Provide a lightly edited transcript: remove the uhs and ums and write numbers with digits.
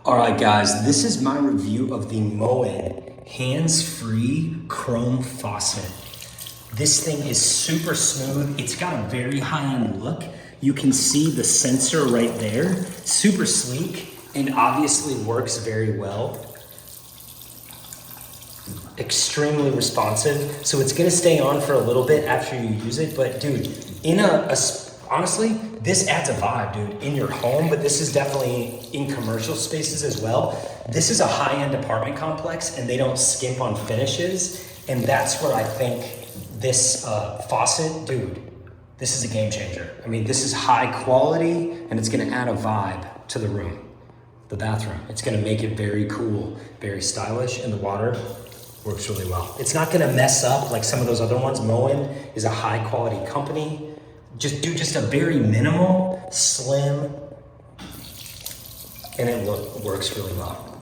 All right, guys, this is my review of the Moen hands-free chrome faucet. This thing is super smooth. It's got a very high-end look. You can see the sensor right there, super sleek, and obviously works very well. Extremely responsive, so it's gonna stay on for a little bit after you use it, but dude, honestly, this adds a vibe, dude, in your home, but this is definitely in commercial spaces as well. This is a high-end apartment complex and they don't skimp on finishes, and that's where I think this faucet, dude, this is a game changer. I mean, this is high quality and it's gonna add a vibe to the room, the bathroom. It's gonna make it very cool, very stylish, and the water works really well. It's not gonna mess up like some of those other ones. Moen is a high quality company. Just a very minimal, slim, and it works really well.